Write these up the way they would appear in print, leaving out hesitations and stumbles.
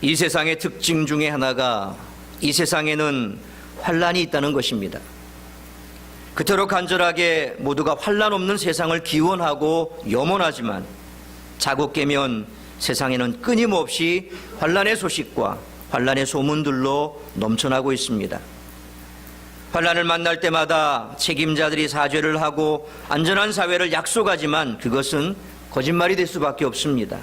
이 세상의 특징 중에 하나가 이 세상에는 환난이 있다는 것입니다. 그토록 간절하게 모두가 환난 없는 세상을 기원하고 염원하지만 자고 깨면 세상에는 끊임없이 환난의 소식과 환난의 소문들로 넘쳐나고 있습니다. 환난을 만날 때마다 책임자들이 사죄를 하고 안전한 사회를 약속하지만 그것은 거짓말이 될 수밖에 없습니다.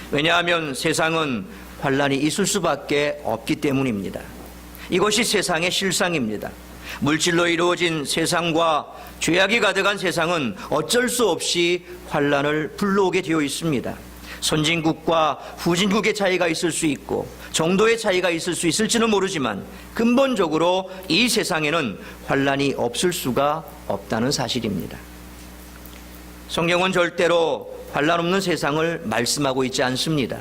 왜냐하면 세상은 환난이 있을 수밖에 없기 때문입니다. 이것이 세상의 실상입니다. 물질로 이루어진 세상과 죄악이 가득한 세상은 어쩔 수 없이 환난을 불러오게 되어 있습니다. 선진국과 후진국의 차이가 있을 수 있고 정도의 차이가 있을 수 있을지는 모르지만 근본적으로 이 세상에는 환난이 없을 수가 없다는 사실입니다. 성경은 절대로 환난 없는 세상을 말씀하고 있지 않습니다.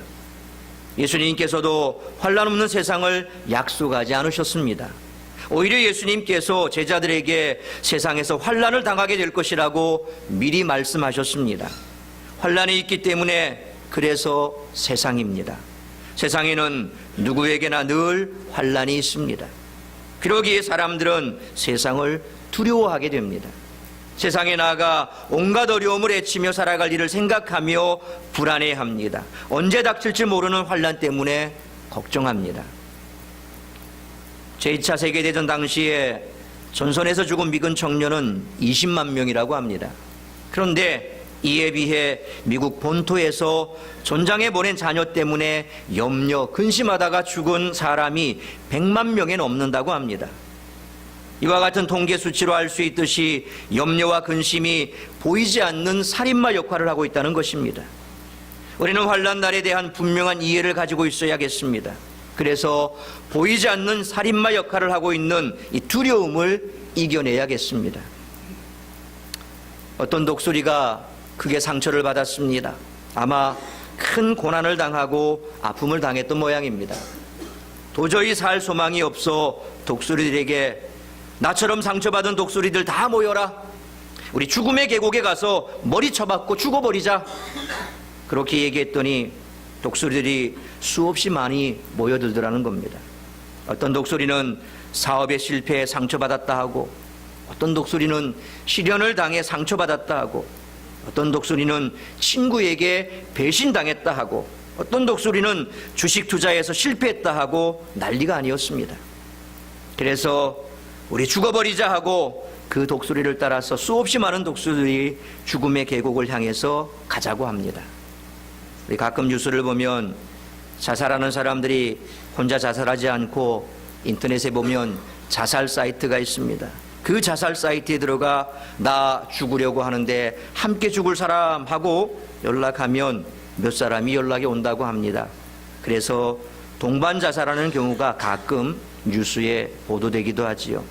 예수님께서도 환난 없는 세상을 약속하지 않으셨습니다. 오히려 예수님께서 제자들에게 세상에서 환난을 당하게 될 것이라고 미리 말씀하셨습니다. 환난이 있기 때문에 그래서 세상입니다. 세상에는 누구에게나 늘 환난이 있습니다. 그러기에 사람들은 세상을 두려워하게 됩니다. 세상에 나아가 온갖 어려움을 헤치며 살아갈 일을 생각하며 불안해합니다. 언제 닥칠지 모르는 환난 때문에 걱정합니다. 제2차 세계대전 당시에 전선에서 죽은 미군 청년은 20만 명이라고 합니다. 그런데 이에 비해 미국 본토에서 전장에 보낸 자녀 때문에 염려, 근심하다가 죽은 사람이 100만 명에 넘는다고 합니다. 이와 같은 통계 수치로 알 수 있듯이 염려와 근심이 보이지 않는 살인마 역할을 하고 있다는 것입니다. 우리는 환난 날에 대한 분명한 이해를 가지고 있어야겠습니다. 그래서 보이지 않는 살인마 역할을 하고 있는 이 두려움을 이겨내야겠습니다. 어떤 독수리가 크게 상처를 받았습니다. 아마 큰 고난을 당하고 아픔을 당했던 모양입니다. 도저히 살 소망이 없어 독수리들에게 나처럼 상처받은 독수리들 다 모여라. 우리 죽음의 계곡에 가서 머리 쳐박고 죽어버리자. 그렇게 얘기했더니 독수리들이 수없이 많이 모여들더라는 겁니다. 어떤 독수리는 사업에 실패해 상처받았다 하고, 어떤 독수리는 시련을 당해 상처받았다 하고, 어떤 독수리는 친구에게 배신당했다 하고, 어떤 독수리는 주식 투자에서 실패했다 하고 난리가 아니었습니다. 그래서 우리 죽어버리자 하고 그 독수리를 따라서 수없이 많은 독수리들이 죽음의 계곡을 향해서 가자고 합니다. 우리 가끔 뉴스를 보면 자살하는 사람들이 혼자 자살하지 않고 인터넷에 보면 자살 사이트가 있습니다. 그 자살 사이트에 들어가 나 죽으려고 하는데 함께 죽을 사람 하고 연락하면 몇 사람이 연락이 온다고 합니다. 그래서 동반 자살하는 경우가 가끔 뉴스에 보도되기도 하지요.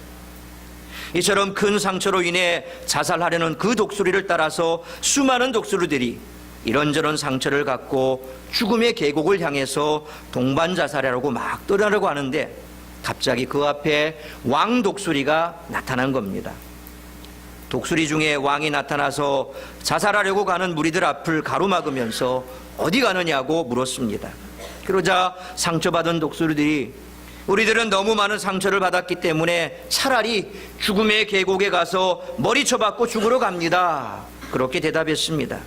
이처럼 큰 상처로 인해 자살하려는 그 독수리를 따라서 수많은 독수리들이 이런저런 상처를 갖고 죽음의 계곡을 향해서 동반 자살하려고 막 떠나려고 하는데 갑자기 그 앞에 왕 독수리가 나타난 겁니다. 독수리 중에 왕이 나타나서 자살하려고 가는 무리들 앞을 가로막으면서 어디 가느냐고 물었습니다. 그러자 상처받은 독수리들이 우리들은 너무 많은 상처를 받았기 때문에 차라리 죽음의 계곡에 가서 머리 쳐박고 죽으러 갑니다. 그렇게 대답했습니다.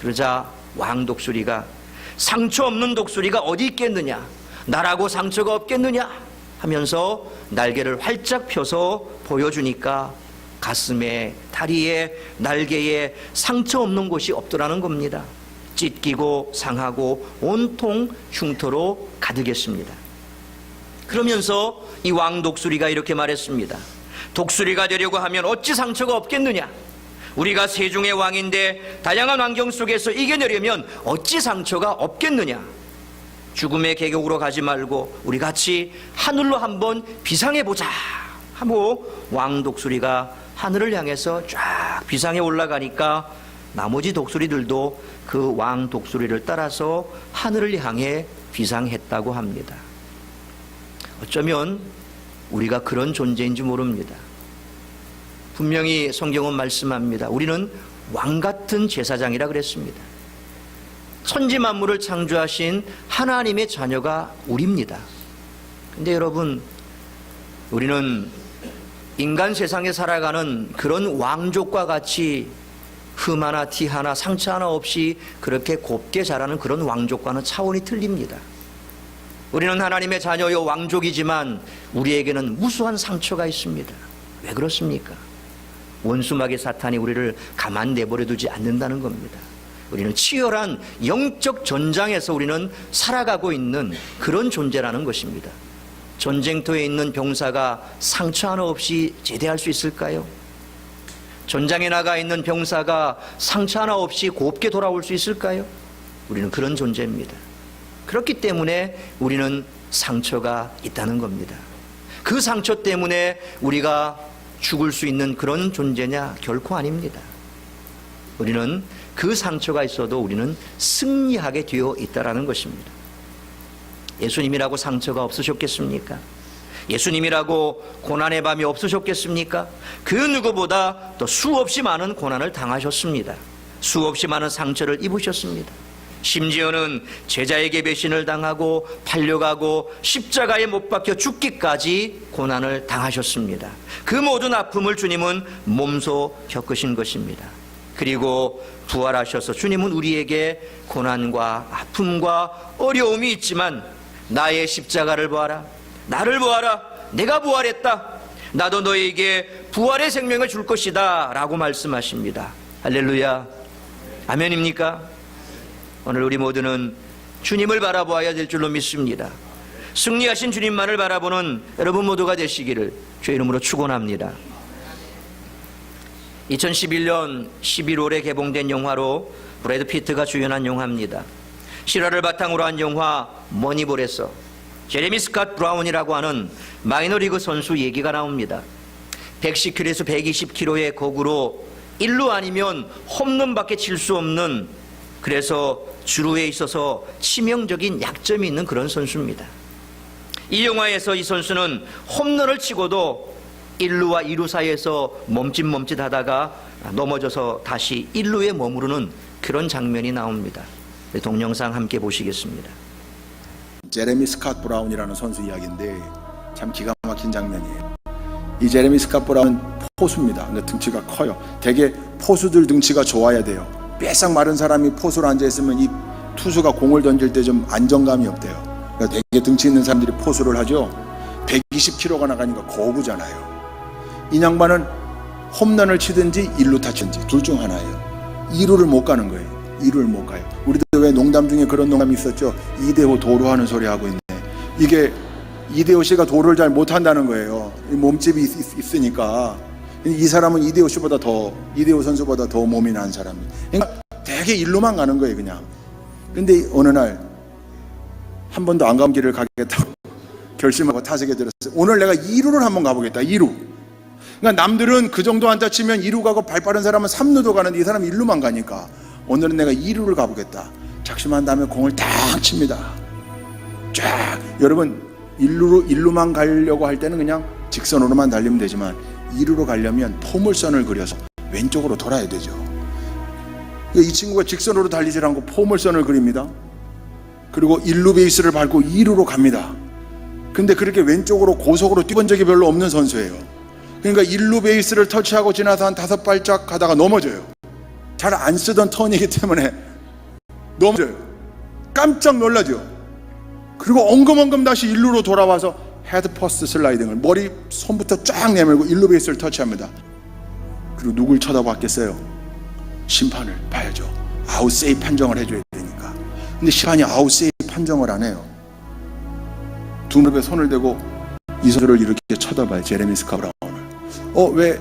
그러자 왕 독수리가 상처 없는 독수리가 어디 있겠느냐? 나라고 상처가 없겠느냐? 하면서 날개를 활짝 펴서 보여주니까 가슴에, 다리에, 날개에 상처 없는 곳이 없더라는 겁니다. 찢기고 상하고 온통 흉터로 가득했습니다. 그러면서 이 왕 독수리가 이렇게 말했습니다. 독수리가 되려고 하면 어찌 상처가 없겠느냐? 우리가 세종의 왕인데 다양한 환경 속에서 이겨내려면 어찌 상처가 없겠느냐? 죽음의 계곡으로 가지 말고 우리 같이 하늘로 한번 비상해보자 하고 왕 독수리가 하늘을 향해서 쫙 비상에 올라가니까 나머지 독수리들도 그 왕 독수리를 따라서 하늘을 향해 비상했다고 합니다. 어쩌면 우리가 그런 존재인지 모릅니다. 분명히 성경은 말씀합니다. 우리는 왕 같은 제사장이라 그랬습니다. 천지 만물을 창조하신 하나님의 자녀가 우리입니다. 근데 여러분, 우리는 인간 세상에 살아가는 그런 왕족과 같이 흠 하나 티 하나 상처 하나 없이 그렇게 곱게 자라는 그런 왕족과는 차원이 틀립니다. 우리는 하나님의 자녀요 왕족이지만 우리에게는 무수한 상처가 있습니다. 왜 그렇습니까? 원수마귀 사탄이 우리를 가만 내버려 두지 않는다는 겁니다. 우리는 치열한 영적 전장에서 우리는 살아가고 있는 그런 존재라는 것입니다. 전쟁터에 있는 병사가 상처 하나 없이 제대할 수 있을까요? 전장에 나가 있는 병사가 상처 하나 없이 곱게 돌아올 수 있을까요? 우리는 그런 존재입니다. 그렇기 때문에 우리는 상처가 있다는 겁니다. 그 상처 때문에 우리가 죽을 수 있는 그런 존재냐? 결코 아닙니다. 우리는 그 상처가 있어도 우리는 승리하게 되어 있다는 것입니다. 예수님이라고 상처가 없으셨겠습니까? 예수님이라고 고난의 밤이 없으셨겠습니까? 그 누구보다 더 수없이 많은 고난을 당하셨습니다. 수없이 많은 상처를 입으셨습니다. 심지어는 제자에게 배신을 당하고 팔려가고 십자가에 못 박혀 죽기까지 고난을 당하셨습니다. 그 모든 아픔을 주님은 몸소 겪으신 것입니다. 그리고 부활하셔서 주님은 우리에게 고난과 아픔과 어려움이 있지만 나의 십자가를 보아라, 나를 보아라, 내가 부활했다, 나도 너에게 부활의 생명을 줄 것이다 라고 말씀하십니다. 할렐루야, 아멘입니까? 오늘 우리 모두는 주님을 바라보아야 될 줄로 믿습니다. 승리하신 주님만을 바라보는 여러분 모두가 되시기를 주의 이름으로 축원합니다. 2011년 11월에 개봉된 영화로 브래드 피트가 주연한 영화입니다. 실화를 바탕으로 한 영화 머니볼에서 제레미 스캇 브라운이라고 하는 마이너리그 선수 얘기가 나옵니다. 110km에서 120km의 거구로 1루 아니면 홈런밖에 칠 수 없는, 그래서 주루에 있어서 치명적인 약점이 있는 그런 선수입니다. 이 영화에서 이 선수는 홈런을 치고도 1루와 2루 사이에서 멈칫멈칫 하다가 넘어져서 다시 1루에 머무르는 그런 장면이 나옵니다. 동영상 함께 보시겠습니다. 제레미 스캇 브라운이라는 선수 이야기인데 참 기가 막힌 장면이에요. 이 제레미 스캇 브라운은 포수입니다. 근데 등치가 커요. 되게 포수들 등치가 좋아야 돼요. 뼈싹 마른 사람이 포수로 앉아있으면 이 투수가 공을 던질 때 좀 안정감이 없대요. 그러니까 되게 등치 있는 사람들이 포수를 하죠. 120km가 나가니까 거구잖아요. 이 양반은 홈런을 치든지 1루 타치든지 둘 중 하나예요. 2루를 못 가는 거예요. 2루를 못 가요. 우리도 왜 농담 중에 그런 농담이 있었죠. 이대호 도로 하는 소리 하고 있네. 이게 이대호 씨가 도로를 잘 못한다는 거예요. 몸집이 있으니까. 이 사람은 이대호 선수보다 더 몸이 난 사람이에요. 그러니까 되게 1루만 가는 거예요, 그냥. 근데 어느 날 한 번도 안 간 길을 가겠다고 결심하고 타석에 들었어요. 오늘 내가 2루를 한번 가보겠다. 2루. 그러니까 남들은 그 정도 앉아 치면 2루 가고 발 빠른 사람은 3루도 가는데 이 사람은 1루만 가니까 오늘은 내가 2루를 가보겠다. 작심한 다음에 공을 딱 칩니다. 쫙. 여러분 1루만 가려고 할 때는 그냥 직선으로만 달리면 되지만 2루로 가려면 포물선을 그려서 왼쪽으로 돌아야 되죠. 이 친구가 직선으로 달리질 않고 포물선을 그립니다. 그리고 1루 베이스를 밟고 2루로 갑니다. 근데 그렇게 왼쪽으로 고속으로 뛰본 적이 별로 없는 선수예요. 그러니까 1루 베이스를 터치하고 지나서 한 5발짝 가다가 넘어져요. 잘 안 쓰던 턴이기 때문에 넘어져요. 깜짝 놀라죠. 그리고 엉금엉금 다시 1루로 돌아와서 헤드 퍼스트 슬라이딩을 머리 손부터 쫙 내밀고 1루 베이스를 터치합니다. 그리고 누굴 쳐다봤겠어요? 심판을 봐야죠. 아웃 세이브 판정을 해줘야 되니까. 근데 심판이 아웃 세이브 판정을 안 해요. 두 무릎에 손을 대고 이 선수를 이렇게 쳐다봐요. 제레미 스캇 브라운을.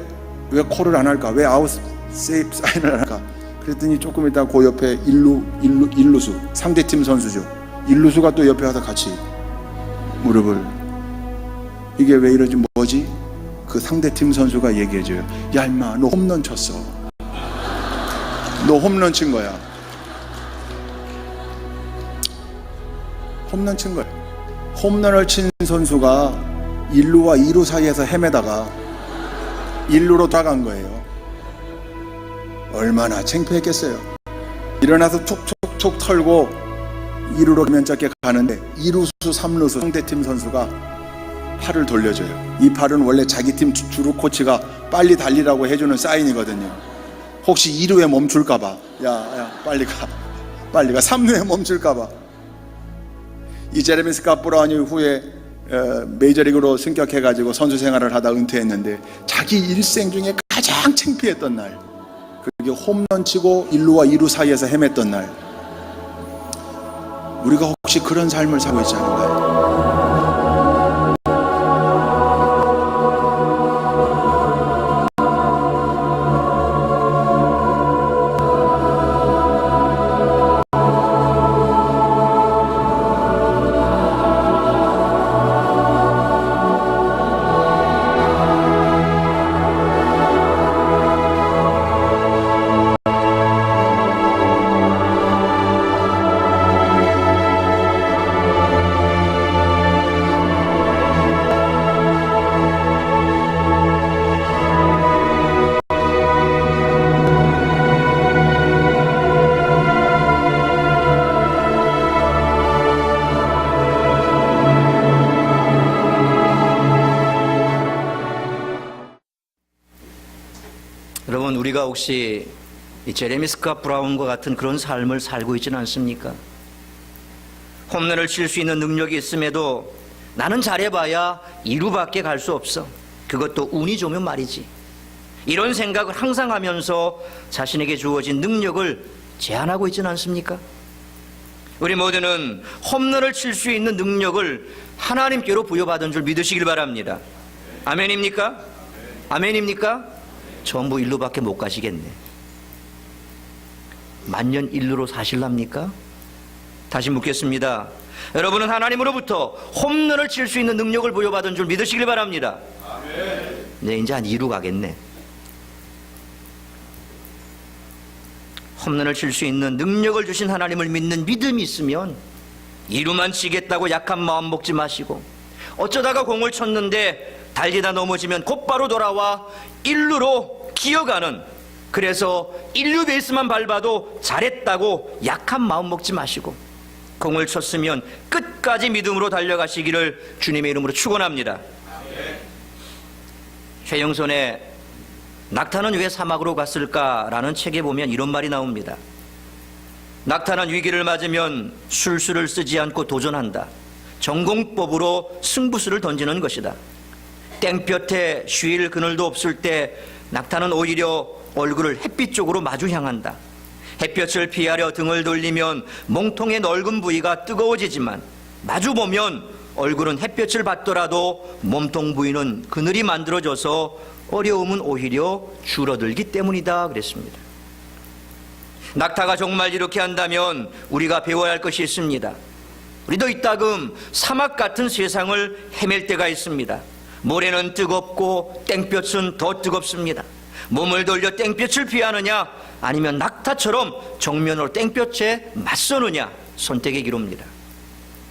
왜 콜을 안 할까? 왜 아웃 세이브 사인을 안 할까? 그랬더니 조금 있다 그 옆에 1루수 상대팀 선수죠. 1루수가 또 옆에 와서 같이 무릎을, 이게 왜 이러지 뭐지? 그 상대팀 선수가 얘기해줘요. 야 임마 너 홈런 쳤어. 너 홈런 친 거야. 홈런 친 거야. 홈런을 친 선수가 1루와 2루 사이에서 헤매다가 1루로 돌아간 거예요. 얼마나 창피했겠어요. 일어나서 툭툭툭 툭 털고 2루로 면적게 가는데 2루수 3루수 상대팀 선수가 팔을 돌려줘요. 이 팔은 원래 자기 팀 주루 코치가 빨리 달리라고 해주는 사인이거든요. 혹시 2루에 멈출까봐, 야 빨리 가 3루에 멈출까봐. 이 제레미 스캇 브라운이 후에 메이저리그로 승격해가지고 선수 생활을 하다 은퇴했는데, 자기 일생 중에 가장 창피했던 날, 그게 홈런 치고 1루와 2루 사이에서 헤맸던 날, 우리가 혹시 그런 삶을 살고 있지 않은가요? 여러분, 우리가 혹시 이 제레미 스캇 브라운과 같은 그런 삶을 살고 있지는 않습니까? 홈런을 칠 수 있는 능력이 있음에도 나는 잘해봐야 2루밖에 갈 수 없어. 그것도 운이 좋으면 말이지. 이런 생각을 항상 하면서 자신에게 주어진 능력을 제한하고 있지는 않습니까? 우리 모두는 홈런을 칠 수 있는 능력을 하나님께로 부여받은 줄 믿으시길 바랍니다. 아멘입니까? 아멘입니까? 전부 1루밖에 못 가시겠네. 만년 1루로 사실랍니까? 다시 묻겠습니다. 여러분은 하나님으로부터 홈런을 칠 수 있는 능력을 부여받은 줄 믿으시길 바랍니다. 네, 이제 한 2루 가겠네. 홈런을 칠 수 있는 능력을 주신 하나님을 믿는 믿음이 있으면 2루만 치겠다고 약한 마음 먹지 마시고, 어쩌다가 공을 쳤는데 달리다 넘어지면 곧바로 돌아와 1루로 기어가는, 그래서 1루 베이스만 밟아도 잘했다고 약한 마음 먹지 마시고, 공을 쳤으면 끝까지 믿음으로 달려가시기를 주님의 이름으로 축원합니다. 최영선의 낙타는 왜 사막으로 갔을까라는 책에 보면 이런 말이 나옵니다. 낙타는 위기를 맞으면 술수를 쓰지 않고 도전한다. 전공법으로 승부수를 던지는 것이다. 땡볕에 쉴 그늘도 없을 때 낙타는 오히려 얼굴을 햇빛 쪽으로 마주 향한다. 햇볕을 피하려 등을 돌리면 몸통의 넓은 부위가 뜨거워지지만 마주보면 얼굴은 햇볕을 받더라도 몸통 부위는 그늘이 만들어져서 어려움은 오히려 줄어들기 때문이다 그랬습니다. 낙타가 정말 이렇게 한다면 우리가 배워야 할 것이 있습니다. 우리도 이따금 사막 같은 세상을 헤맬 때가 있습니다. 모래는 뜨겁고 땡볕은 더 뜨겁습니다. 몸을 돌려 땡볕을 피하느냐, 아니면 낙타처럼 정면으로 땡볕에 맞서느냐, 선택의 기로입니다.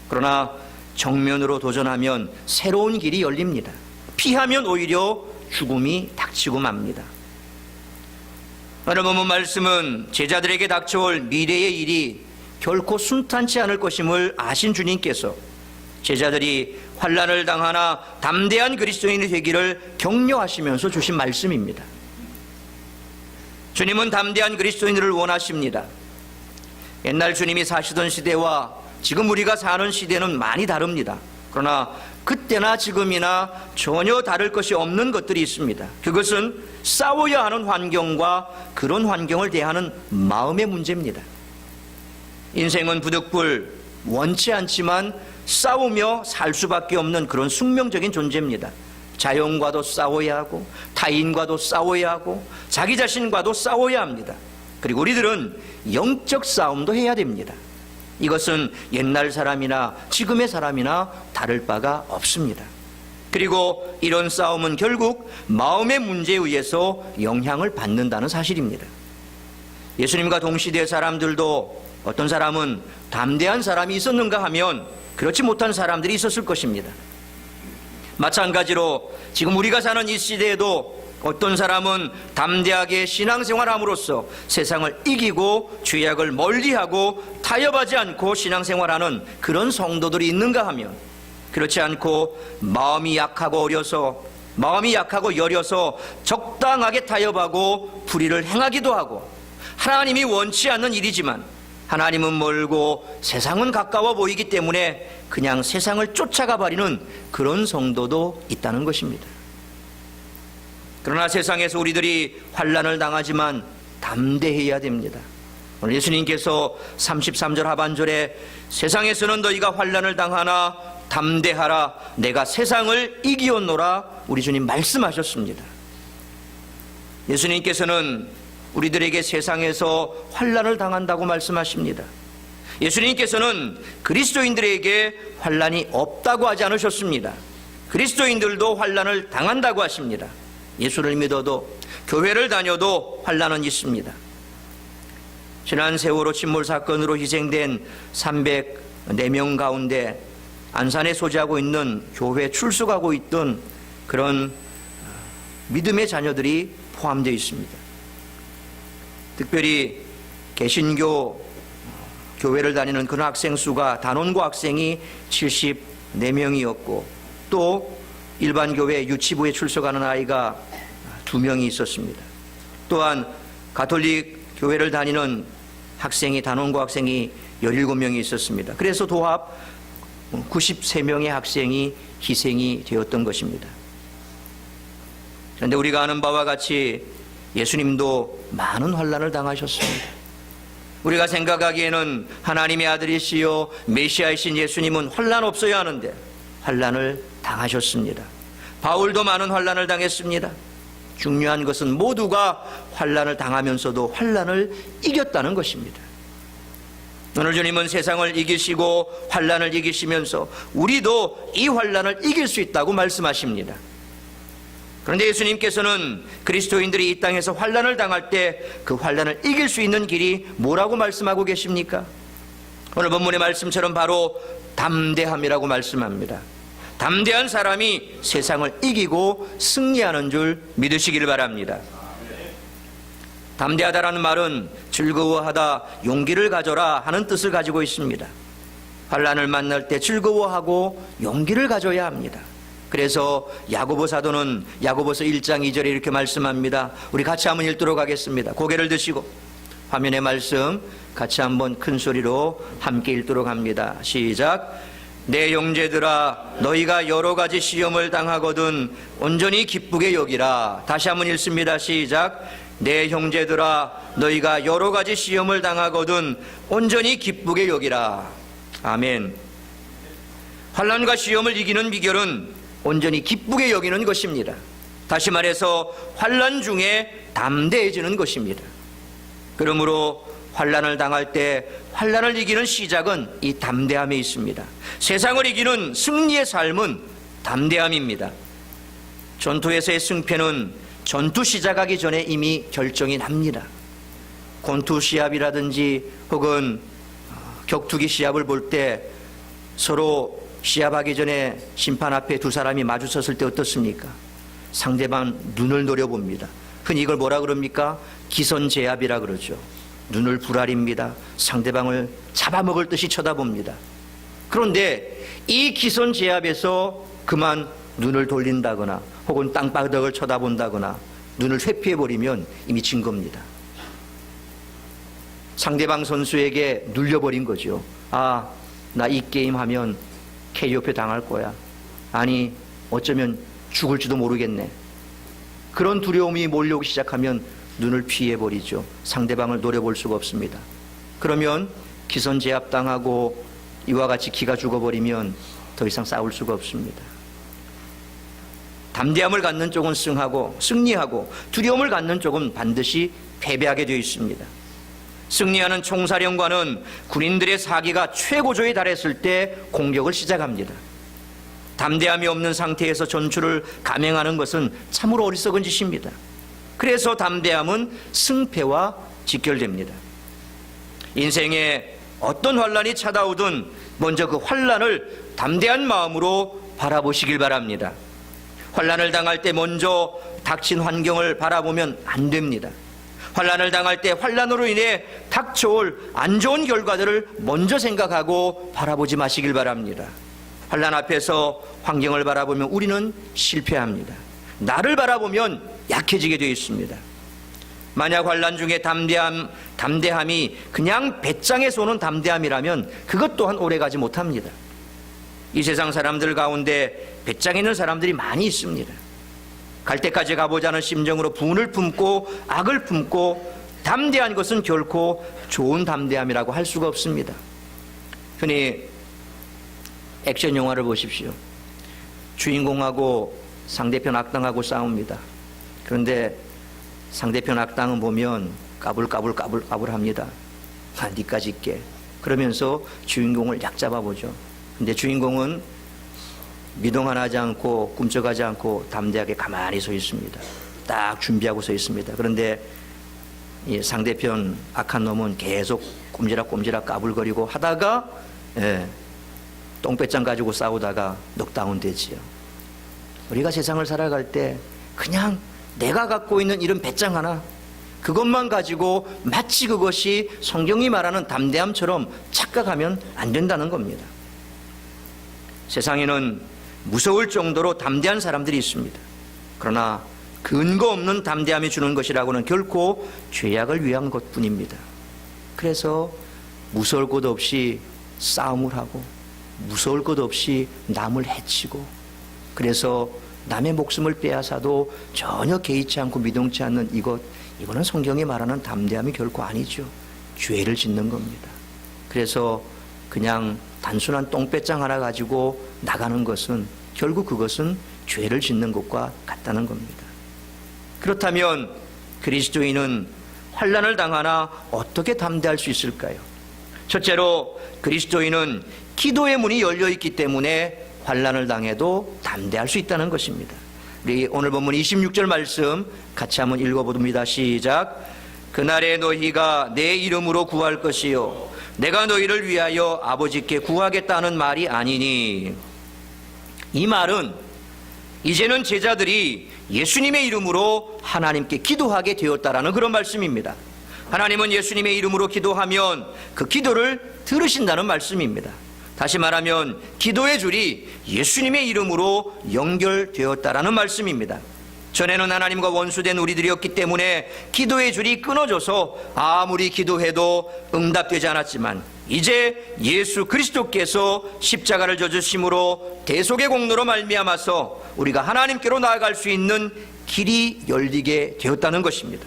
그러나 정면으로 도전하면 새로운 길이 열립니다. 피하면 오히려 죽음이 닥치고 맙니다. 오늘 본문 말씀은 제자들에게 닥쳐올 미래의 일이 결코 순탄치 않을 것임을 아신 주님께서 제자들이 환난을 당하나 담대한 그리스도인이 되기를 격려하시면서 주신 말씀입니다. 주님은 담대한 그리스도인들을 원하십니다. 옛날 주님이 사시던 시대와 지금 우리가 사는 시대는 많이 다릅니다. 그러나 그때나 지금이나 전혀 다를 것이 없는 것들이 있습니다. 그것은 싸워야 하는 환경과 그런 환경을 대하는 마음의 문제입니다. 인생은 부득불 원치 않지만 싸우며 살 수밖에 없는 그런 숙명적인 존재입니다. 자연과도 싸워야 하고 타인과도 싸워야 하고 자기 자신과도 싸워야 합니다. 그리고 우리들은 영적 싸움도 해야 됩니다. 이것은 옛날 사람이나 지금의 사람이나 다를 바가 없습니다. 그리고 이런 싸움은 결국 마음의 문제에 의해서 영향을 받는다는 사실입니다. 예수님과 동시대 사람들도 어떤 사람은 담대한 사람이 있었는가 하면 그렇지 못한 사람들이 있었을 것입니다. 마찬가지로 지금 우리가 사는 이 시대에도 어떤 사람은 담대하게 신앙생활함으로써 세상을 이기고 죄악을 멀리하고 타협하지 않고 신앙생활하는 그런 성도들이 있는가 하면, 그렇지 않고 마음이 약하고 여려서 적당하게 타협하고 불의를 행하기도 하고, 하나님이 원치 않는 일이지만 하나님은 멀고 세상은 가까워 보이기 때문에 그냥 세상을 쫓아가 버리는 그런 성도도 있다는 것입니다. 그러나 세상에서 우리들이 환난을 당하지만 담대해야 됩니다. 오늘 예수님께서 33절 하반절에 세상에서는 너희가 환난을 당하나 담대하라 내가 세상을 이기었노라 우리 주님 말씀하셨습니다. 예수님께서는 우리들에게 세상에서 환난을 당한다고 말씀하십니다. 예수님께서는 그리스도인들에게 환난이 없다고 하지 않으셨습니다. 그리스도인들도 환난을 당한다고 하십니다. 예수를 믿어도 교회를 다녀도 환난은 있습니다. 지난 세월호 침몰 사건으로 희생된 304명 가운데 안산에 소재하고 있는 교회 출석하고 있던 그런 믿음의 자녀들이 포함되어 있습니다. 특별히 개신교 교회를 다니는 그런 학생 수가 단원고 학생이 74명이었고 또 일반 교회 유치부에 출석하는 아이가 2명이 있었습니다. 또한 가톨릭 교회를 다니는 학생이 단원고 학생이 17명이 있었습니다. 그래서 도합 93명의 학생이 희생이 되었던 것입니다. 그런데 우리가 아는 바와 같이 예수님도 많은 환난을 당하셨습니다. 우리가 생각하기에는 하나님의 아들이시요 메시아이신 예수님은 환난 없어야 하는데 환난을 당하셨습니다. 바울도 많은 환난을 당했습니다. 중요한 것은 모두가 환난을 당하면서도 환난을 이겼다는 것입니다. 오늘 주님은 세상을 이기시고 환난을 이기시면서 우리도 이 환난을 이길 수 있다고 말씀하십니다. 그런데 예수님께서는 그리스도인들이 이 땅에서 환난을 당할 때 그 환난을 이길 수 있는 길이 뭐라고 말씀하고 계십니까? 오늘 본문의 말씀처럼 바로 담대함이라고 말씀합니다. 담대한 사람이 세상을 이기고 승리하는 줄 믿으시길 바랍니다. 담대하다라는 말은 즐거워하다, 용기를 가져라 하는 뜻을 가지고 있습니다. 환난을 만날 때 즐거워하고 용기를 가져야 합니다. 그래서 야고보 사도는 야고보서 1장 2절에 이렇게 말씀합니다. 우리 같이 한번 읽도록 하겠습니다. 고개를 드시고 화면의 말씀 같이 한번 큰 소리로 함께 읽도록 합니다. 시작. 내 형제들아 너희가 여러 가지 시험을 당하거든 온전히 기쁘게 여기라. 다시 한번 읽습니다. 시작. 내 형제들아 너희가 여러 가지 시험을 당하거든 온전히 기쁘게 여기라. 아멘. 환난과 시험을 이기는 비결은 온전히 기쁘게 여기는 것입니다. 다시 말해서 환난 중에 담대해지는 것입니다. 그러므로 환난을 당할 때 환난을 이기는 시작은 이 담대함에 있습니다. 세상을 이기는 승리의 삶은 담대함입니다. 전투에서의 승패는 전투 시작하기 전에 이미 결정이 납니다. 권투 시합이라든지 혹은 격투기 시합을 볼 때 서로 시합하기 전에 심판 앞에 두 사람이 마주섰을 때 어떻습니까? 상대방 눈을 노려봅니다. 흔히 이걸 뭐라 그럽니까? 기선제압이라 그러죠. 눈을 부라립니다. 상대방을 잡아먹을 듯이 쳐다봅니다. 그런데 이 기선제압에서 그만 눈을 돌린다거나 혹은 땅바닥을 쳐다본다거나 눈을 회피해버리면 이미 진 겁니다. 상대방 선수에게 눌려버린 거죠. 아, 나 이 게임 하면 KO표 당할 거야. 아니, 어쩌면 죽을지도 모르겠네. 그런 두려움이 몰려오기 시작하면 눈을 피해버리죠. 상대방을 노려볼 수가 없습니다. 그러면 기선제압당하고 이와 같이 기가 죽어버리면 더 이상 싸울 수가 없습니다. 담대함을 갖는 쪽은 승리하고 두려움을 갖는 쪽은 반드시 패배하게 되어 있습니다. 승리하는 총사령관은 군인들의 사기가 최고조에 달했을 때 공격을 시작합니다. 담대함이 없는 상태에서 전투를 감행하는 것은 참으로 어리석은 짓입니다. 그래서 담대함은 승패와 직결됩니다. 인생에 어떤 환난이 찾아오든 먼저 그 환난을 담대한 마음으로 바라보시길 바랍니다. 환난을 당할 때 먼저 닥친 환경을 바라보면 안 됩니다. 환난을 당할 때 환난으로 인해 닥쳐올 안 좋은 결과들을 먼저 생각하고 바라보지 마시길 바랍니다. 환난 앞에서 환경을 바라보면 우리는 실패합니다. 나를 바라보면 약해지게 되어 있습니다. 만약 환난 중에 담대함이 그냥 배짱에서 오는 담대함이라면 그것 또한 오래가지 못합니다. 이 세상 사람들 가운데 배짱 있는 사람들이 많이 있습니다. 갈 때까지 가보자는 심정으로 분을 품고 악을 품고 담대한 것은 결코 좋은 담대함이라고 할 수가 없습니다. 흔히 액션 영화를 보십시오. 주인공하고 상대편 악당하고 싸웁니다. 그런데 상대편 악당은 보면 까불합니다. 니까지 있게. 그러면서 주인공을 약잡아보죠. 근데 주인공은 미동 하나 하지 않고 꿈쩍하지 않고 담대하게 가만히 서 있습니다. 딱 준비하고 서 있습니다. 그런데 이 상대편 악한 놈은 계속 꼼지락 까불거리고 하다가 똥배짱 가지고 싸우다가 넉다운 되지요. 우리가 세상을 살아갈 때 그냥 내가 갖고 있는 이런 배짱 하나 그것만 가지고 마치 그것이 성경이 말하는 담대함처럼 착각하면 안 된다는 겁니다. 세상에는 무서울 정도로 담대한 사람들이 있습니다. 그러나 근거 없는 담대함이 주는 것이라고는 결코 죄악을 위한 것뿐입니다. 그래서 무서울 것 없이 싸움을 하고 무서울 것 없이 남을 해치고 그래서 남의 목숨을 빼앗아도 전혀 개의치 않고 미동치 않는 이거는 성경이 말하는 담대함이 결코 아니죠. 죄를 짓는 겁니다. 그래서 그냥 단순한 똥배짱 하나 가지고 나가는 것은 결국 그것은 죄를 짓는 것과 같다는 겁니다. 그렇다면 그리스도인은 환난을 당하나 어떻게 담대할 수 있을까요? 첫째로 그리스도인은 기도의 문이 열려 있기 때문에 환난을 당해도 담대할 수 있다는 것입니다. 우리 오늘 본문 26절 말씀 같이 한번 읽어봅니다. 시작. 그날에 너희가 내 이름으로 구할 것이요 내가 너희를 위하여 아버지께 구하겠다는 말이 아니니. 이 말은 이제는 제자들이 예수님의 이름으로 하나님께 기도하게 되었다라는 그런 말씀입니다. 하나님은 예수님의 이름으로 기도하면 그 기도를 들으신다는 말씀입니다. 다시 말하면 기도의 줄이 예수님의 이름으로 연결되었다라는 말씀입니다. 전에는 하나님과 원수된 우리들이었기 때문에 기도의 줄이 끊어져서 아무리 기도해도 응답되지 않았지만 이제 예수 그리스도께서 십자가를 져주심으로 대속의 공로로 말미암아서 우리가 하나님께로 나아갈 수 있는 길이 열리게 되었다는 것입니다.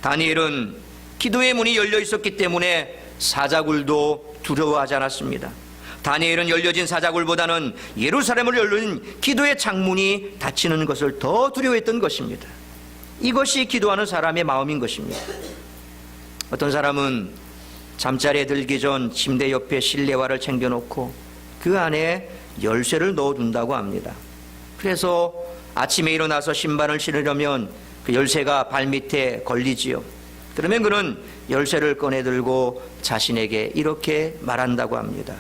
다니엘은 기도의 문이 열려 있었기 때문에 사자굴도 두려워하지 않았습니다. 다니엘은 열려진 사자굴보다는 예루살렘을 열린 기도의 창문이 닫히는 것을 더 두려워했던 것입니다. 이것이 기도하는 사람의 마음인 것입니다. 어떤 사람은 잠자리에 들기 전 침대 옆에 실내화를 챙겨놓고 그 안에 열쇠를 넣어둔다고 합니다. 그래서 아침에 일어나서 신발을 신으려면 그 열쇠가 발밑에 걸리지요. 그러면 그는 열쇠를 꺼내들고 자신에게 이렇게 말한다고 합니다.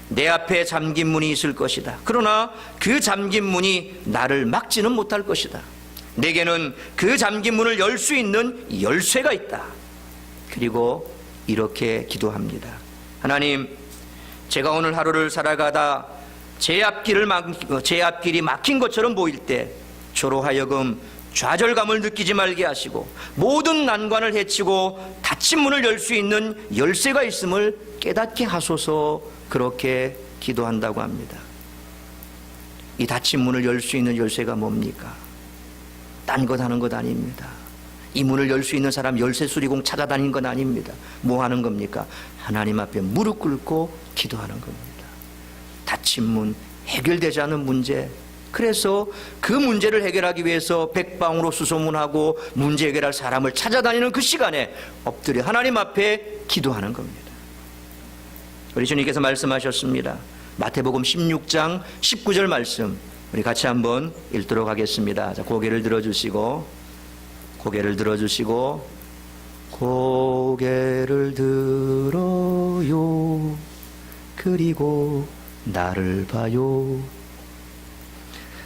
내 앞에 잠긴 문이 있을 것이다. 그러나 그 잠긴 문이 나를 막지는 못할 것이다. 내게는 그 잠긴 문을 열 수 있는 열쇠가 있다. 그리고 이렇게 기도합니다. 하나님, 제가 오늘 하루를 살아가다 제 앞길이 막힌 것처럼 보일 때 저로 하여금 좌절감을 느끼지 말게 하시고 모든 난관을 헤치고 닫힌 문을 열 수 있는 열쇠가 있음을 깨닫게 하소서. 그렇게 기도한다고 합니다. 이 닫힌 문을 열 수 있는 열쇠가 뭡니까? 딴 것 하는 것 아닙니다. 이 문을 열 수 있는 사람 열쇠 수리공 찾아다니는 건 아닙니다. 뭐 하는 겁니까? 하나님 앞에 무릎 꿇고 기도하는 겁니다. 닫힌 문, 해결되지 않은 문제, 그래서 그 문제를 해결하기 위해서 백방으로 수소문하고 문제 해결할 사람을 찾아다니는 그 시간에 엎드려 하나님 앞에 기도하는 겁니다. 우리 주님께서 말씀하셨습니다. 마태복음 16장 19절 말씀 우리 같이 한번 읽도록 하겠습니다. 자, 고개를 들어주시고 고개를 들어요 그리고 나를 봐요.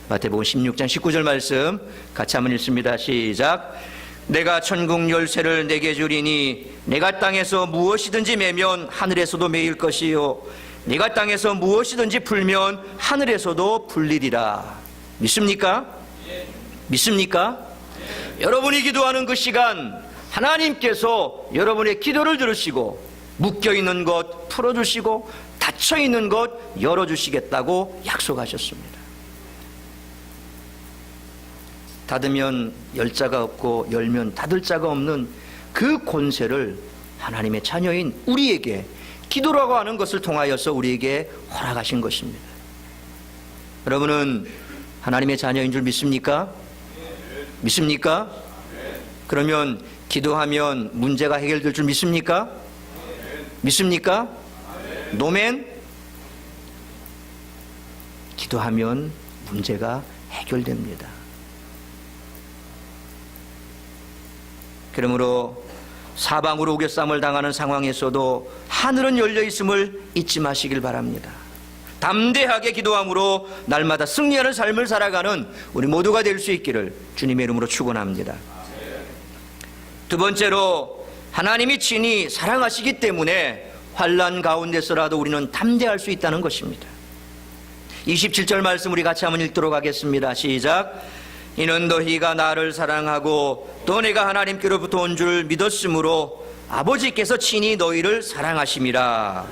마태복음 16장 19절 말씀 같이 한번 읽습니다. 시작. 내가 천국 열쇠를 내게 주리니 내가 땅에서 무엇이든지 매면 하늘에서도 매일 것이요 네가 땅에서 무엇이든지 풀면 하늘에서도 풀리리라. 믿습니까? 믿습니까? 여러분이 기도하는 그 시간 하나님께서 여러분의 기도를 들으시고 묶여있는 것 풀어주시고 닫혀있는 것 열어주시겠다고 약속하셨습니다. 닫으면 열 자가 없고 열면 닫을 자가 없는 그 권세를 하나님의 자녀인 우리에게 기도라고 하는 것을 통하여서 우리에게 허락하신 것입니다. 여러분은 하나님의 자녀인 줄 믿습니까? 믿습니까? 그러면 기도하면 문제가 해결될 줄 믿습니까? 믿습니까? 노멘? 기도하면 문제가 해결됩니다. 그러므로 사방으로 우겨쌈을 당하는 상황에서도 하늘은 열려 있음을 잊지 마시길 바랍니다. 담대하게 기도함으로 날마다 승리하는 삶을 살아가는 우리 모두가 될 수 있기를 주님의 이름으로 축원합니다. 두 번째로 하나님이 친히 사랑하시기 때문에 환난 가운데서라도 우리는 담대할 수 있다는 것입니다. 27절 말씀 우리 같이 한번 읽도록 하겠습니다. 시작. 이는 너희가 나를 사랑하고 또 내가 하나님께로부터 온 줄 믿었으므로 아버지께서 친히 너희를 사랑하심이라.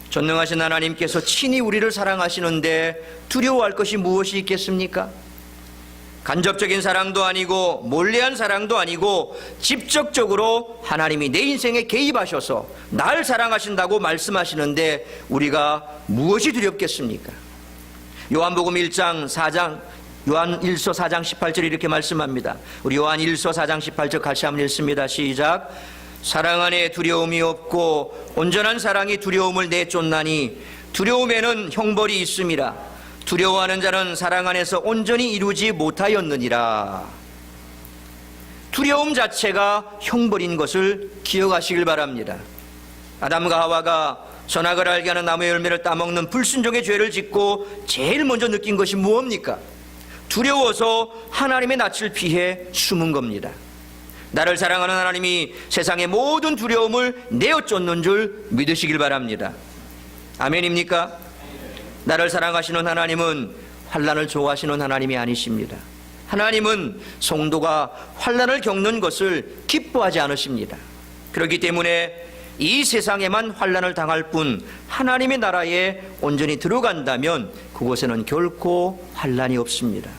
전능하신 하나님께서 친히 우리를 사랑하시는데 두려워할 것이 무엇이 있겠습니까? 간접적인 사랑도 아니고 몰래한 사랑도 아니고 직접적으로 하나님이 내 인생에 개입하셔서 날 사랑하신다고 말씀하시는데 우리가 무엇이 두렵겠습니까? 요한복음 1장 4장 요한 1서 4장 18절 이렇게 말씀합니다. 우리 요한 1서 4장 18절 같이 한번 읽습니다. 시작. 사랑 안에 두려움이 없고 온전한 사랑이 두려움을 내쫓나니 두려움에는 형벌이 있음이라. 두려워하는 자는 사랑 안에서 온전히 이루지 못하였느니라. 두려움 자체가 형벌인 것을 기억하시길 바랍니다. 아담과 하와가 선악을 알게 하는 나무의 열매를 따먹는 불순종의 죄를 짓고 제일 먼저 느낀 것이 무엇입니까? 두려워서 하나님의 낯을 피해 숨은 겁니다. 나를 사랑하는 하나님이 세상의 모든 두려움을 내어쫓는 줄 믿으시길 바랍니다. 아멘입니까? 나를 사랑하시는 하나님은 환난을 좋아하시는 하나님이 아니십니다. 하나님은 성도가 환난을 겪는 것을 기뻐하지 않으십니다. 그렇기 때문에 이 세상에만 환난을 당할 뿐 하나님의 나라에 온전히 들어간다면 그곳에는 결코 환난이 없습니다.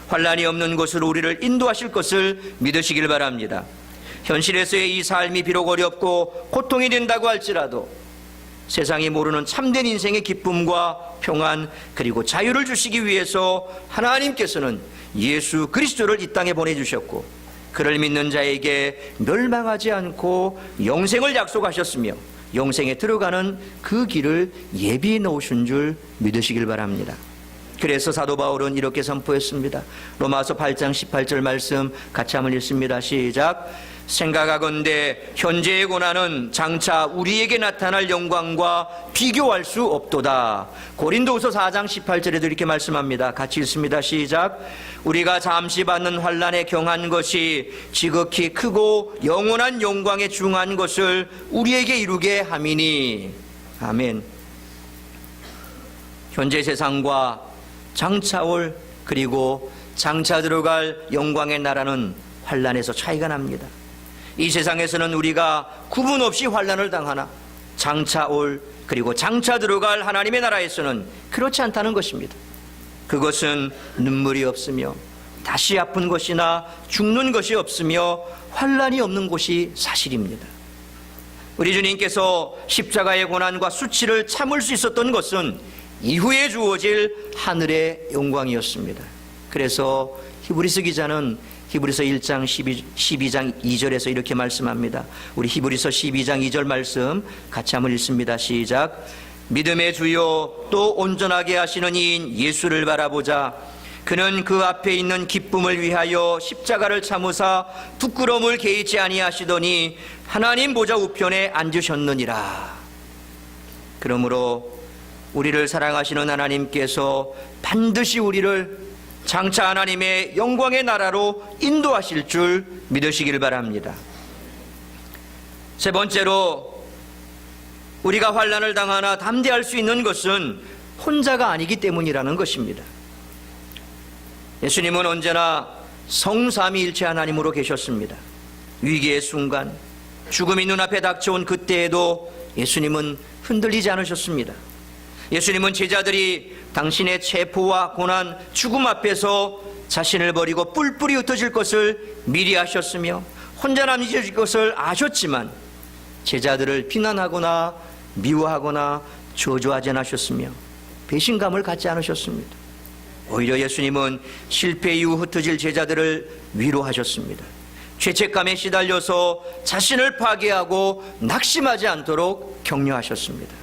환난이 없는 곳으로 우리를 인도하실 것을 믿으시길 바랍니다. 현실에서의 이 삶이 비록 어렵고 고통이 된다고 할지라도 세상이 모르는 참된 인생의 기쁨과 평안 그리고 자유를 주시기 위해서 하나님께서는 예수 그리스도를 이 땅에 보내주셨고 그를 믿는 자에게 멸망하지 않고 영생을 약속하셨으며 영생에 들어가는 그 길을 예비해 놓으신 줄 믿으시길 바랍니다. 그래서 사도 바울은 이렇게 선포했습니다. 로마서 8장 18절 말씀 같이 한번 읽습니다. 시작. 생각하건대 현재의 고난은 장차 우리에게 나타날 영광과 비교할 수 없도다. 고린도후서 4장 18절에도 이렇게 말씀합니다. 같이 읽습니다. 시작. 우리가 잠시 받는 환난에 경한 것이 지극히 크고 영원한 영광에 중한 것을 우리에게 이루게 함이니. 아멘. 현재 세상과 장차 올 그리고 장차 들어갈 영광의 나라는 환난에서 차이가 납니다. 이 세상에서는 우리가 구분 없이 환난을 당하나 장차 올 그리고 장차 들어갈 하나님의 나라에서는 그렇지 않다는 것입니다. 그것은 눈물이 없으며 다시 아픈 것이나 죽는 것이 없으며 환난이 없는 곳이 사실입니다. 우리 주님께서 십자가의 고난과 수치를 참을 수 있었던 것은 이후에 주어질 하늘의 영광이었습니다. 그래서 히브리서 기자는 히브리서 1장 12장 2절에서 이렇게 말씀합니다. 우리 히브리서 12장 2절 말씀 같이 한번 읽습니다. 시작. 믿음의 주요 또 온전하게 하시는 이인 예수를 바라보자. 그는 그 앞에 있는 기쁨을 위하여 십자가를 참으사 부끄러움을 개의치 우리를 사랑하시는 하나님께서 반드시 우리를 장차 하나님의 영광의 나라로 인도하실 줄 믿으시길 바랍니다. 세 번째로, 우리가 환난을 당하나 담대할 수 있는 것은 혼자가 아니기 때문이라는 것입니다. 예수님은 언제나 성삼위일체 하나님으로 계셨습니다. 위기의 순간, 죽음이 눈앞에 닥쳐온 그때에도 예수님은 흔들리지 않으셨습니다. 예수님은 제자들이 당신의 체포와 고난, 죽음 앞에서 자신을 버리고 뿔뿔이 흩어질 것을 미리 아셨으며 혼자 남겨질 것을 아셨지만 제자들을 비난하거나 미워하거나 저주하지 않으셨으며 배신감을 갖지 않으셨습니다. 오히려 예수님은 실패 이후 흩어질 제자들을 위로하셨습니다. 죄책감에 시달려서 자신을 파괴하고 낙심하지 않도록 격려하셨습니다.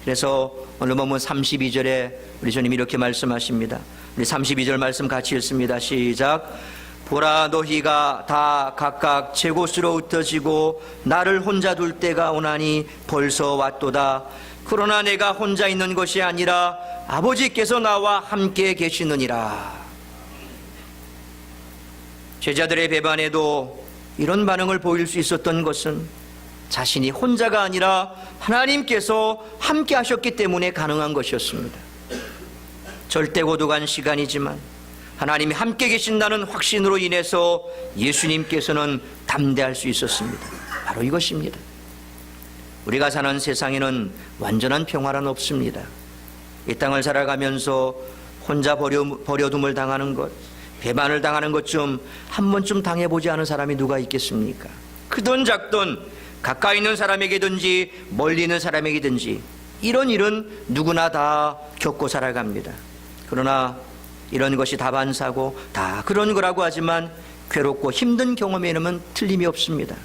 그래서 오늘 본문 32절에 우리 주님이 이렇게 말씀하십니다. 우리 32절 말씀 같이 읽습니다. 시작. 보라, 너희가 다 각각 제 곳으로 흩어지고 나를 혼자 둘 때가 오나니 벌써 왔도다. 그러나 내가 혼자 있는 것이 아니라 아버지께서 나와 함께 계시느니라. 제자들의 배반에도 이런 반응을 보일 수 있었던 것은 자신이 혼자가 아니라 하나님께서 함께 하셨기 때문에 가능한 것이었습니다. 절대 고독한 시간이지만 하나님이 함께 계신다는 확신으로 인해서 예수님께서는 담대할 수 있었습니다. 바로 이것입니다. 우리가 사는 세상에는 완전한 평화는 없습니다. 이 땅을 살아가면서 혼자 버려둠을 당하는 것, 배반을 당하는 것 좀 한 번쯤 당해보지 않은 사람이 누가 있겠습니까? 크든 작든 가까이 있는 사람에게든지 멀리 있는 사람에게든지 이런 일은 누구나 다 겪고 살아갑니다. 그러나 이런 것이 다반사고 다 그런 거라고 하지만 괴롭고 힘든 경험에는 틀림이 없습니다.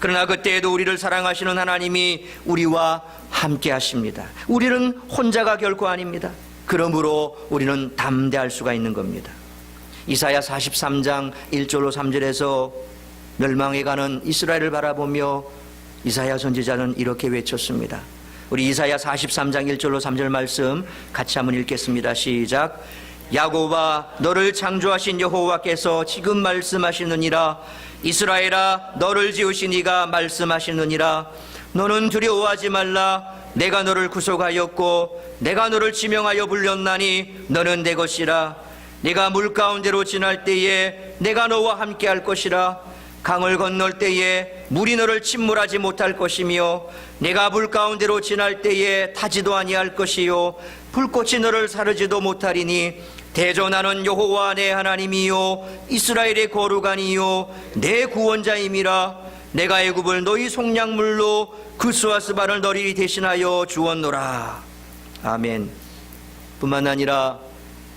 그러나 그때에도 우리를 사랑하시는 하나님이 우리와 함께 하십니다. 우리는 혼자가 결코 아닙니다. 그러므로 우리는 담대할 수가 있는 겁니다. 이사야 43장 1절로 3절에서 멸망해가는 이스라엘을 바라보며 이사야 선지자는 이렇게 외쳤습니다. 우리 이사야 43장 1절로 3절 말씀 같이 한번 읽겠습니다. 시작. 야곱아, 너를 창조하신 여호와께서 지금 말씀하시느니라. 이스라엘아, 너를 지으신 이가 말씀하시느니라. 너는 두려워하지 말라. 내가 너를 구속하였고 내가 너를 지명하여 불렸나니 너는 내 것이라. 네가 물 가운데로 지날 때에 내가 너와 함께 할 것이라. 강을 건널 때에 물이 너를 침몰하지 못할 것이며 내가 물 가운데로 지날 때에 타지도 아니할 것이요 불꽃이 너를 사르지도 못하리니 대전하는 여호와 내 하나님이요 이스라엘의 거룩하니요 내 구원자임이라. 내가 애굽을 너희 속량물로 그 스와스바를 너희 대신하여 주었노라. 아멘. 뿐만 아니라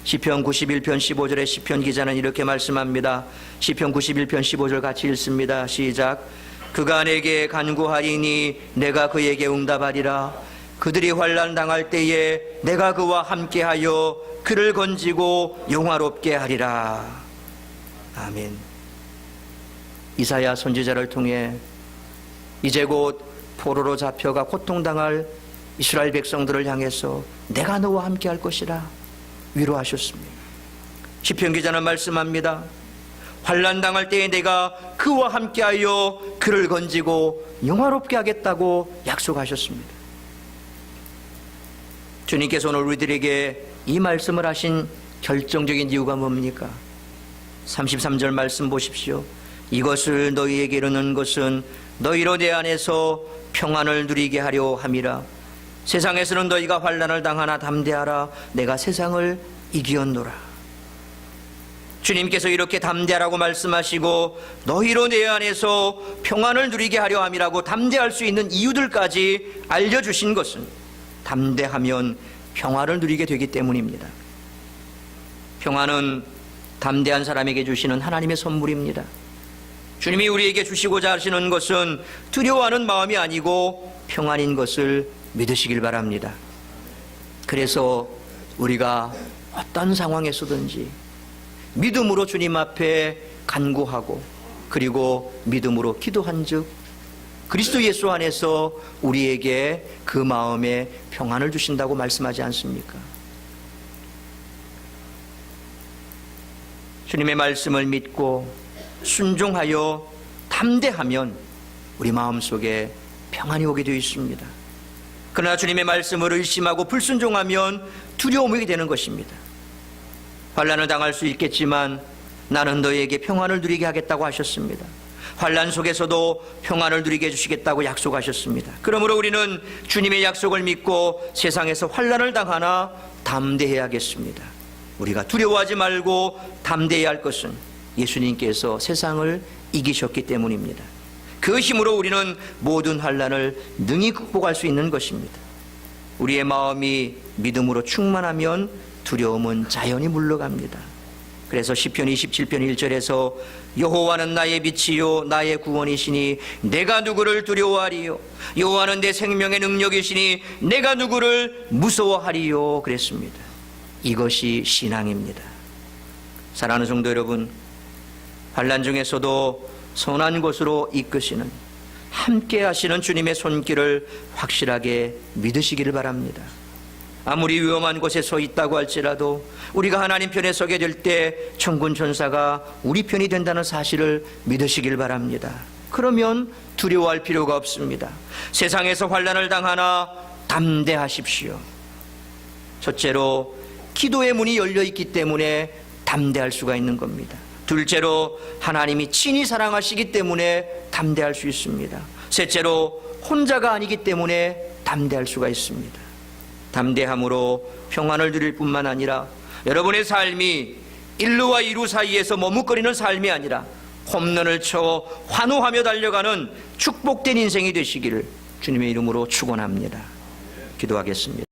시편 91편 15절에 시편 기자는 이렇게 말씀합니다. 시편 91편 15절 같이 읽습니다. 시작. 그가 내게 간구하리니 내가 그에게 응답하리라. 그들이 환난 당할 때에 내가 그와 함께하여 그를 건지고 영화롭게 하리라. 아멘. 이사야 선지자를 통해 이제 곧 포로로 잡혀가 고통당할 이스라엘 백성들을 향해서 내가 너와 함께할 것이라 위로하셨습니다. 시편 기자는 말씀합니다. 환난 당할 때에 내가 그와 함께하여 그를 건지고 영화롭게 하겠다고 약속하셨습니다. 주님께서 오늘 우리들에게 이 말씀을 하신 결정적인 이유가 뭡니까? 33절 말씀 보십시오. 이것을 너희에게 이르는 것은 너희로 내 안에서 평안을 누리게 하려 함이라. 세상에서는 너희가 환난을 당하나 담대하라. 내가 세상을 이기었노라. 주님께서 이렇게 담대하라고 말씀하시고 너희로 내 안에서 평안을 누리게 하려 함이라고 담대할 수 있는 이유들까지 알려주신 것은 담대하면 평화를 누리게 되기 때문입니다. 평화는 담대한 사람에게 주시는 하나님의 선물입니다. 주님이 우리에게 주시고자 하시는 것은 두려워하는 마음이 아니고 평안인 것을 믿으시길 바랍니다. 그래서 우리가 어떤 상황에서든지 믿음으로 주님 앞에 간구하고 그리고 믿음으로 기도한 즉 그리스도 예수 안에서 우리에게 그 마음에 평안을 주신다고 말씀하지 않습니까? 주님의 말씀을 믿고 순종하여 담대하면 우리 마음속에 평안이 오게 되어 있습니다. 그러나 주님의 말씀을 의심하고 불순종하면 두려움이 되는 것입니다. 환난을 당할 수 있겠지만 나는 너희에게 평안을 누리게 하겠다고 하셨습니다. 환난 속에서도 평안을 누리게 해주시겠다고 약속하셨습니다. 그러므로 우리는 주님의 약속을 믿고 세상에서 환난을 당하나 담대해야겠습니다. 우리가 두려워하지 말고 담대해야 할 것은 예수님께서 세상을 이기셨기 때문입니다. 그 힘으로 우리는 모든 환난을 능히 극복할 수 있는 것입니다. 우리의 마음이 믿음으로 충만하면 두려움은 자연히 물러갑니다. 그래서 시편 27편 1절에서 여호와는 나의 빛이요 나의 구원이시니 내가 누구를 두려워하리요. 여호와는 내 생명의 능력이시니 내가 누구를 무서워하리요 그랬습니다. 이것이 신앙입니다. 사랑하는 성도 여러분, 환난 중에서도 선한 곳으로 이끄시는 함께 하시는 주님의 손길을 확실하게 믿으시기를 바랍니다. 아무리 위험한 곳에 서 있다고 할지라도 우리가 하나님 편에 서게 될 때 천군 천사가 우리 편이 된다는 사실을 믿으시길 바랍니다. 그러면 두려워할 필요가 없습니다. 세상에서 환난을 당하나 담대하십시오. 첫째로 기도의 문이 열려 있기 때문에 담대할 수가 있는 겁니다. 둘째로 하나님이 친히 사랑하시기 때문에 담대할 수 있습니다. 셋째로 혼자가 아니기 때문에 담대할 수가 있습니다. 담대함으로 평안을 누릴 뿐만 아니라 여러분의 삶이 1루와 2루 사이에서 머뭇거리는 삶이 아니라 홈런을 쳐 환호하며 달려가는 축복된 인생이 되시기를 주님의 이름으로 축원합니다. 기도하겠습니다.